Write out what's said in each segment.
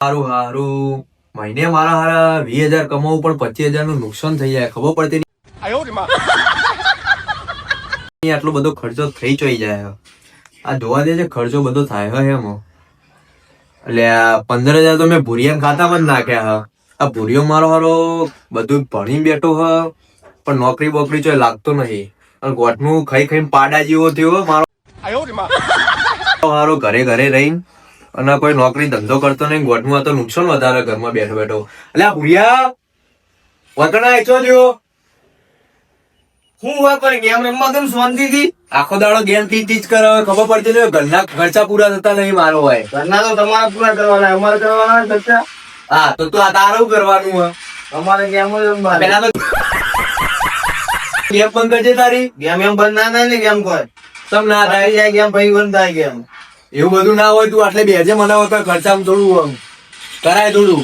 હારું હારું મહિને મારા હારા 20,000 કમાવું પણ 25,000 નું નુકસાન થઈ જાય ખબર પડતી નહીં. આટલો બધો ખર્ચો થઈ ચોઈ જાય. આ જોવા દે છે ખર્ચો બધો થાય હે એમ. એટલે આ 15,000 તો મેં ભૂરિયા ખાતામાં જ નાખ્યા હ. આ ભૂરિયો મારો હારો બધું ભણી બેઠો હ પણ નોકરી બોકરી ચોય લાગતો નહીં. અને ગોઠનું ખાઈ ખાઈને પાડા જેવો થયો મારો હારો ઘરે ઘરે રહીને અને કોઈ નોકરી ધંધો કરતો નહીં. ગોઠનું તો નુકસાન વધારે ઘરમાં બેઠો બેઠો. એટલે આ ભૂરિયા વગણા આચો જો હું હોય પણ ગેમ રમવા કેમ શાંતિથી આખો દાડો ગેમ થી જ કરે ખબર પડતી નહીં. ઘરના ખર્ચા પૂરા થતા નહીં મારો હોય. ઘરના તો તમારા પૂરા કરવાના અમારે કરવાના ખર્ચા. હા તો તું આ તારું કરવાનું હોય. અમારે ગેમ જ રમવાની. પેલા તો ગેમ બંધ કરજે તારી. ગેમ એમ બંધ ના થાય ને ગેમ કોઈ સમ ના થાય જાય ગેમ પછી બંધ થાય ગેમ. એવું બધું ના હોય. તું આટલે બેજે મને હોય ખર્ચામાં થોડું કરાય થોડું.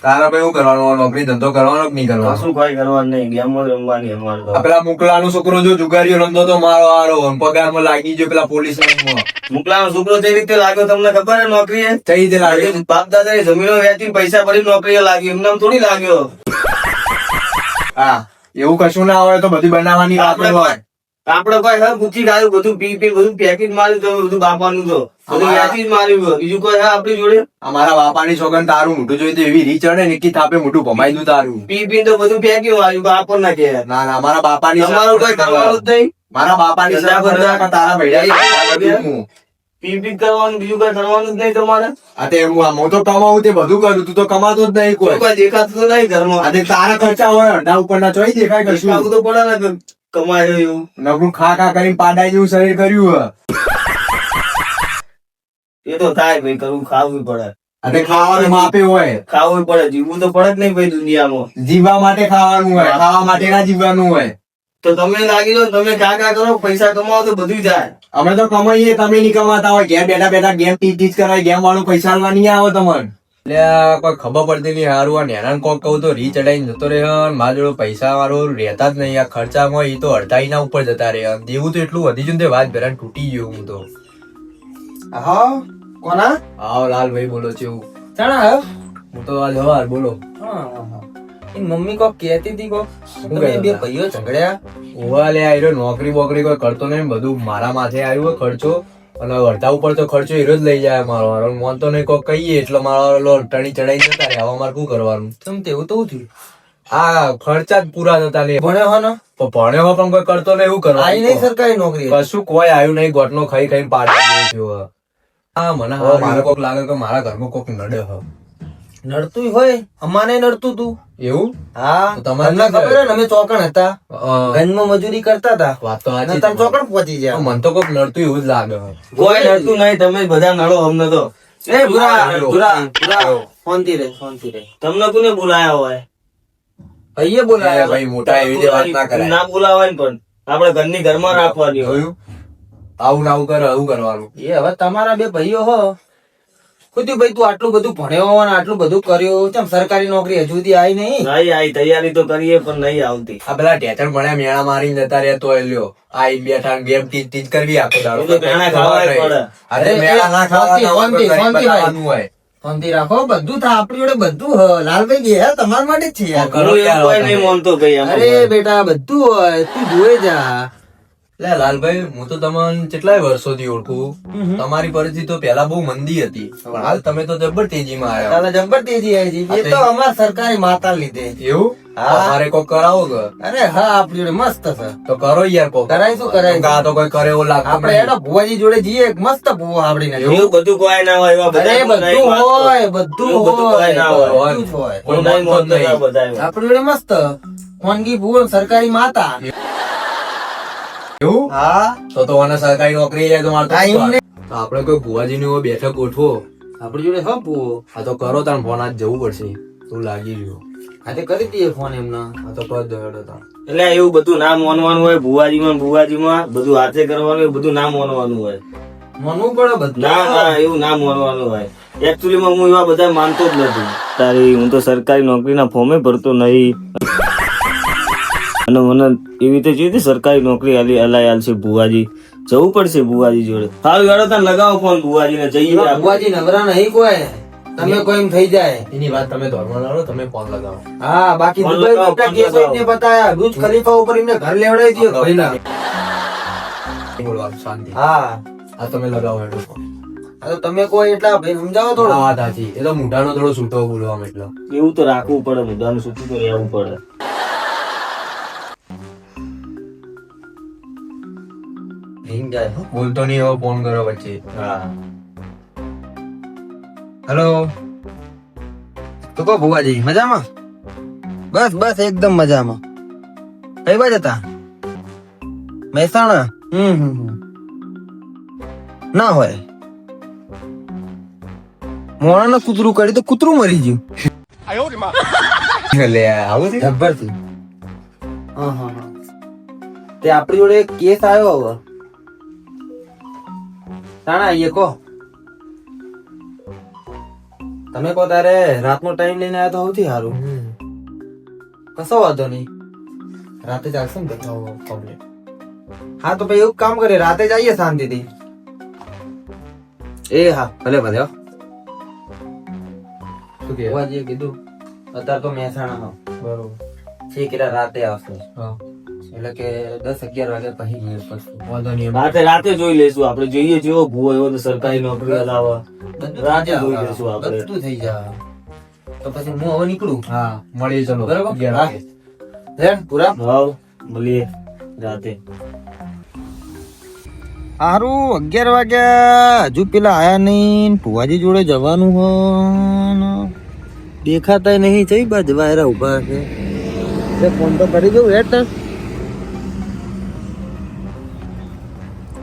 તારા ભાઈ શું કરવાનું? નોકરી ધંધો કરવાનો કે નહીં કરવાનો? કશું કોઈ કરવાનું નહીં ગેમ જ રમવાની અમારે તો. આ પેલા મુકલાનો છોકરો જો જુગારીઓ રમતો તો મારો હારો પગારમાં લાગી ગયો પેલા પોલીસ મુકલાનો છોકરો જે રીતે લાગ્યો તમને ખબર હે નોકરી કઈ રીતે લાગે? બાપ દાદા જમીનો વેચી પૈસા ભરી નોકરીએ લાગ્યો એમને આમ થોડી લાગ્યો. હા એવું કશું ના હોય તો બધી બનાવવાની વાત હોય. આપડે કોઈ હા ગુચી ખાયું બધું પી બધું પેકેટ માર્યું તો બધું બાપાનું તો બધું વેચી જ માર્યું. બીજું કોઈ હા આપડી જોડે અમારા બાપાની છોકરા તારું મોટું જોઈ તો એવી રીચ ચડે ને કે થાપે મોટું ભમાઈ દઉં તારું. પી તો બધું ફેંક્યું આવ્યું બાપો ના કે ના ના મારા બાપાની તમારું કોઈ કરવાનું જ નહીં. મારા બાપાની તારા ભૈયા પી કરવાનું બીજું કઈ કરવાનું જ નહીં તમારે. હું તો કમાવું તે બધું કરું. તું તો કમાતો જ નહીં કોઈ. કોઈ દેખાતું તો નહીં ઘરમાં. તારા ખર્ચા હોય અડધા ઉપર ના ચોઈ દેખાય કશું. દેખાવું તો પડે ને કમાય એવું. નકરું ખા ખા કરીને પાડાઈ જેવું શરીર કર્યું એ તો થાય ભાઈ કરવું ખાવું પડે. અને ખાવાનું માપે હોય. ખાવું પડે જીવવું તો પડે જ નહીં ભાઈ દુનિયામાં. જીવવા માટે ખાવાનું હોય. ખાવા માટે ના જીવવાનું હોય. તો તમે લાગી લો તમે કા કરો પૈસા કમાવો તો બધું થાય. અમે તો કમાઈએ તમે નહીં કમાતા હોય. ઘેર બેઠા બેઠા ગેમ ટીચ કરાય. ગેમ વાળું પૈસા આલવા નહીં આવે તમને. એટલે કોઈ ખબર પડતી નહીં. હારું આ નેનાન કોક કહું તો રી ચડાઈને જતો રહે. મારા જોડે પૈસા વાળું રહેતા જ નહીં. આ ખર્ચામાં એ તો અડધા ના ઉપર જતા રહે. દેવું તો એટલું વધી ગયું ને વાત ભેરાન તૂટી ગયું. હું તો હા કોના હા લાલભાઈ બોલો છો? ચાણા આવ્યો હું તો આજ હવાર બોલો. મમ્મી કોક કહેતી હતી કોક તમે બે ભાઈઓ ઝઘડ્યા. ઓવા લે આયરો નોકરી બોકરી કોઈ કરતો નહીં. બધું મારા માથે આવ્યું ખર્ચો. અને અડધા ઉપર તો ખર્ચો હીરો જ લઈ જાય મારો હારો. મોન તો નહીં કોઈ કહીએ એટલે મારો ટણી ચડાઈ જતા રહે. હવે મારે શું કરવાનું? તમ તેવું તો થયું. હા ખર્ચા જ પૂરા થતા નહીં. ભણ્યો હો ને ભણ્યો પણ કોઈ કરતો નહીં. એવું કરવાનું? આઈ નહીં સરકારી નોકરી કશું કોઈ આવ્યું નહીં. ગોટનો ખાઈ ખાઈને પાડી થયો. હા મને મારે કોક લાગે કે મારા ઘરમાં કોક નડે હ. નડતું હોય અમાને નડતું તું એવું? હા તમને ખબર હે ને અમે ચોકણ હતા ગંજમાં મજૂરી કરતા હતા. વાત તો આજે તમે ચોકણ પહોંચી ગયા. મને તો કોક નડતું એવું જ લાગે. કોઈ નડતું નહીં તમે બધા નડો અમને તો. એ બુરા શાંતિ રે તમને કોને બોલાયા હોય? ભાઈએ બોલાયા ભાઈ મોટા એવી રીતે વાત ના કરાય. ના બોલાવાય ને પણ આપણે ઘરની ઘરમાં રાખવાની હોય. જોયું? આવું ના આવું કરે આવું કરવાનું. એ હવે તમારા બે ભાઈઓ હો ખુદ ભાઈ તું આટલું બધું ભણ્યો અને આટલું બધું કર્યો ચમ સરકારી નોકરી હજુ સુધી આવી નહીં? નહીં આવી તૈયારી તો કરીએ પણ નહીં આવતી. આ પેલા ટેચર ભણ્યા મેળા મારીને જતા રહ્યા તો લ્યો આઈ બેઠા ગેમ ટીચ કરવી આખો દાડો. તો મેળા ખાવા પડે. અરે મેળા ના ખાવાનું હોય. શાંતિ રાખો બધું થાય આપણી જોડે બધું હ. લાલભાઈ ગયા તમારા માટે જ છે યાર. કોઈ નહીં માનતો ભાઈ. અરે બેટા બધું હોય તું જોઈ જા. લે લાલભાઈ હું તો તમને કેટલાય વર્ષોથી ઓળખું. તમારી પરિસ્થિતિ તો પેલા બહુ મંદી હતી. હાલ તમે તો જબર તેજીમાં આવ્યા. તારે જબર તેજી આવી છે. એ તો અમાર સરકારી માતા લીધે. એવું? મારે કોક કરાવો કે? અરે હા આપણી જોડે મસ્ત છે. તો કરો યાર કોક. કરાય શું કરાય? આ તો કોઈ કરે એવો લાગતો આપણે નહીં. એનો ભુવાજી જોડે જઈએ મસ્ત ભુવા આપડી ને. એવું બધું કોઈ ના હોય. અરે બધું હોય બધું હોય. કોઈ માનતો જ નહીં. આપડી જોડે મસ્ત વાનગી ભુવન સરકારી માતા. એવું? હા તો મને સરકારી નોકરી જાય તો મારે તો આપડે કોઈ ભુવાજી ની બેઠક ગોઠવો. આપડી જોડે હા ભુવો. આ તો કરો તાર ફોન આજ જવું પડશે. તું લાગી રહ્યો. આજે કરી દઈએ ફોન એમના. આ તો પદ દોડો તા. એટલે એવું બધું ના માનવાનું હોય. ભુવાજીમાં બધું હાથે કરવાનું હોય. બધું ના માનવાનું હોય. માનવું પડે બધું. ના એવું ના માનવાનું હોય. એકચ્યુઅલી માં હું એવા બધા માનતો જ નથી. તારી હું તો સરકારી નોકરીના ફોર્મે ભરતો નહીં. અને મને એવી રીતે જોઈ સરકારી નોકરી હલાય છે ભુવાજી. જવું પડશે ભુવાજી જોડે. સારું હેડો તને લગાવો ફોન ભુવાજીને, જઈએ આપણે. બુઆજી નવરા નહીં કોઈ, તમે કોઈ એમ થઈ જાય. એની વાત તમે ધોરમાં લાવો, તમે ફોન લગાવો. હા બાકી ફોન દુબઈ લગાવો, મોટા ફોન કેસો લગાવો. એને બતાયા, બુર્જ ખલીફા ઉપર એમને ઘર લેવડાવી દીધું ભાઈના. બોલવાનું શાંતિ. હા આ તમે લગાવો હેડો ફોન. આ તો તમે કોઈ એટલા ભાઈ સમજાવો થોડો. આ વાત સાચી. એ તો મોઢાનો થોડો છૂટો બોલવામાં એટલો. એવું તો રાખવું પડે, મુદ્દાનું સૂચું તો રહેવું પડે. રિંગ જાય હો. બોલતો નહીં એવો ફોન કરો પછી. હા હેલો, તો કહો ભુવાજી મજામાં? બસ બસ એકદમ મજામાં. કઈ બાજુ હતા? મહેસાણા? ના હોય, મોણાનું કૂતરું કરી તો કૂતરું મરી ગયું. લે આવું છે. જબરથી. તે આપણી જોડે એક કેસ આવ્યો હવે. તાણા આવીએ કહો. તમે કહો તારે રાતનો ટાઈમ લઈને આવ્યા તો સૌથી સારું. કશો વાંધો નહીં, રાતે ચાલશે ને બધા કમ્પ્લીટ. હા તો ભાઈ એવું કામ કરે, રાતે જઈએ શાંતિથી. એ હા ભલે ભલે હો. શું કે? ભુવાજીએ કીધું અત્યારે તો મહેસાણામાં બરોબર. છે કે રાતે આવશે, હા. એટલે કે 10-11 વાગે પછી મેળ પડશે. વાંધો નહીં. રાતે જોઈ લઈશું આપણે. જોઈએ જેવો ભૂવો એવો તો સરકારી નોકરી હલાવવા. રાતે જોઈ લઈશું આપણે. બધું થઈ જાય. તો પછી હું હવે નીકળું. હા મળીએ ચલો. બરાબર? 11 વાગે. રેડ પૂરા. હાવ મળીએ રાતે. હારું 11 વાગ્યા હજુ પેલા આયા નહીં. ભુવાજી જોડે જવાનું હો, દેખાતા નહીં. જઈ બાજુ વાયરા ઉભા છે. ફોન તો કરી દઉં. હેડ તર.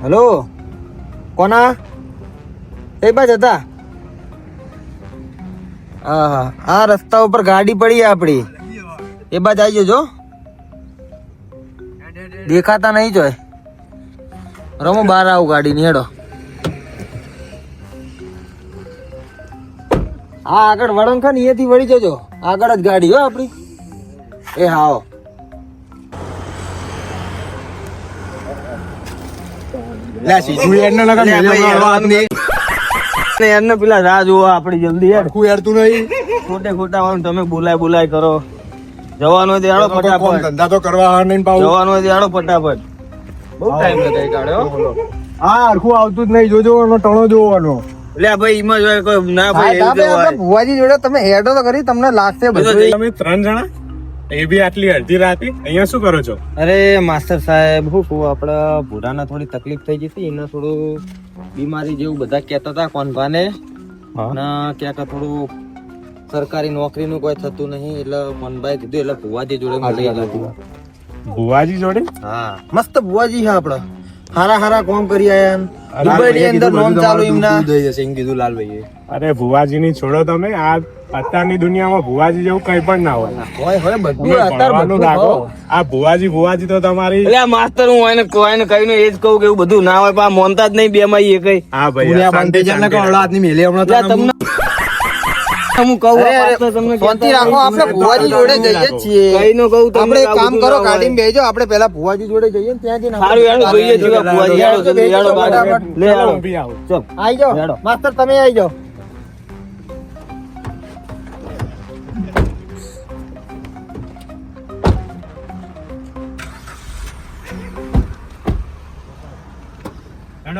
હેલો, કોના? કઈ બાજુ હતા? હા, આ રસ્તા ઉપર ગાડી પડી આપડી, એ બાજુ આવી જજો. દેખાતા નહીં જોય. રમો બહાર આવું ગાડી ની. હેડો. હા આગળ વળંગ છે ને, અહીંયાથી વળી જજો. આગળ જ ગાડી હો આપડી. એ હા. પેલા રાહ જોવા આપડી જલ્દી યાર. ખોટે ખોટા વાળું તમે બોલાય કરો. જવાનો હોય તો હેડો ફટાફટ. ધંધા તો કરવા નહીં જવાનો હોય તો હેડો ફટાફટ. બહુ ટાઈમ લગાઈ કાઢ્યો. હા હરખું આવતું જ નહીં. જોજો એનો ટણો જોવાનો. લે ભાઈ એમાં જો કોઈ ના ભાઈ એવું તો હોય. ભુવાજી જોડે તમે હેડો તો કરી, તમને લાગશે બધું. તમે 3 જણા એ બી આટલી અડધી રાતે અહીંયા શું કરો છો? અરે માસ્ટર સાહેબ, શું કહું, આપડા ભૂરાના થોડી તકલીફ થઈ ગઈ હતી. એને થોડું બીમારી જેવું બધા કહેતા હતા કોનભાને. ના ક્યાંક થોડું સરકારી નોકરીનું કોઈ થતું નહીં, એટલે મનભાઈ કીધું એટલે ભુવાજી જોડે મળી ગયા. ભુવાજી જોડે? હા મસ્ત ભુવાજી છે આપડા. હારા હારા કામ કરી આયા. દુબઈની અંદર નોમ ચાલુ એમના. કીધું લાલભાઈએ. અરે ભુવાજી ની છોડો તમે. આ અત્યારની દુનિયામાં ભુવાજી જેવું કઈ પણ ના હોય. હોય બધું તમે અત્યારે ભણવાનું બધું રાખો. હો. આ ભુવાજી તો તમારી. એટલે આ માસ્તર હું એને કહીને એ જ કહું કે એવું બધું ના હોય, પણ આ મોનતા જ નહીં બે માં એ કઈ. હા ભાઈ દુનિયા શાંતિ, બંધ થઈ જાય ને શાંતિ. હાથની મેલે હમણાં એટલે તમને હું કહું આ વાત તો તમને શાંતિ રાખો, આપણે ભુવાજી જોડે જઈએ છીએ. કઈ નો કહું તમને આપણે એક આવું કામ બધું કરો, ના હોય. ગાડીમાં બેસજો. આપણે પેલા ભુવાજી જોડે જઈએ ને ત્યાં જઈને સારું હેડો જોઈએ છીએ ભુવાજી. હેડો જલ્દી હેડો બહાર. ફટાફટ. લે ચાલો, હેડો. હું બી આવું. ચલ આઈ જાઓ હેડો. માસ્ટર, તમે આઈ જાઓ.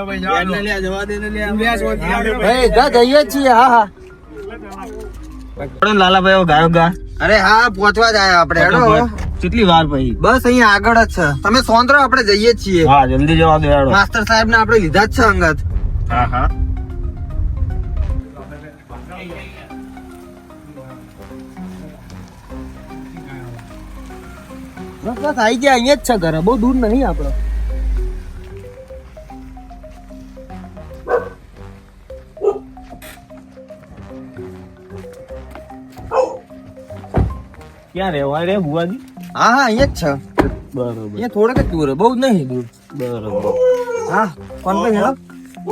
ભાઈ જા જઈએ જ છીએ. હા હા. લાલાભાઈ ગાયો ગા. અરે હા, પહોંચવા જ આયા આપણે. હેડો. કેટલી વાર પછી? બસ અહીંયા આગળ જ છે. તમે સોંદરો, આપણે જઈએ જ છીએ. હા જલ્દી જવા દો હેડો. માસ્ટર સાહેબ ને આપણે લીધા જ છે અંગત. હા હા બસ બસ આઈ ગયા. અહીંયા જ છે ઘરે, બહુ દૂર નહીં આપણે. ક્યાં રહેવાય રે ભુવાજી? હા હા અહીંયા જ છે. બરોબર અહીંયા થોડેક જ દૂર, બહુ નહીં દૂર. બરોબર. હા કોણ ભાઈ હેડો.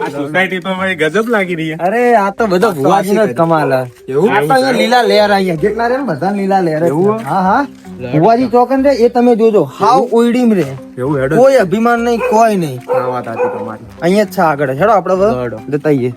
આ સોસાયટી તો ભાઈ ગજબ લાગી રહી છે. અરે આ તો બધો ભુવાજી નો જ કમાલ. આ તો અહીંયા લીલા લહેર અહીંયા જેટલા રે ને બધા લીલા લહેર જ છે. હા હા ભુવાજી ચોકન રે એ તમે જોજો હાવ ઓઈડીમ રે એવું હેડો કોઈ અભિમાન નહીં કોઈ નહીં આ વાત હતી તમારી અહીંયા જ છે આગળ હેડો આપણે હેડો. જતાઈએ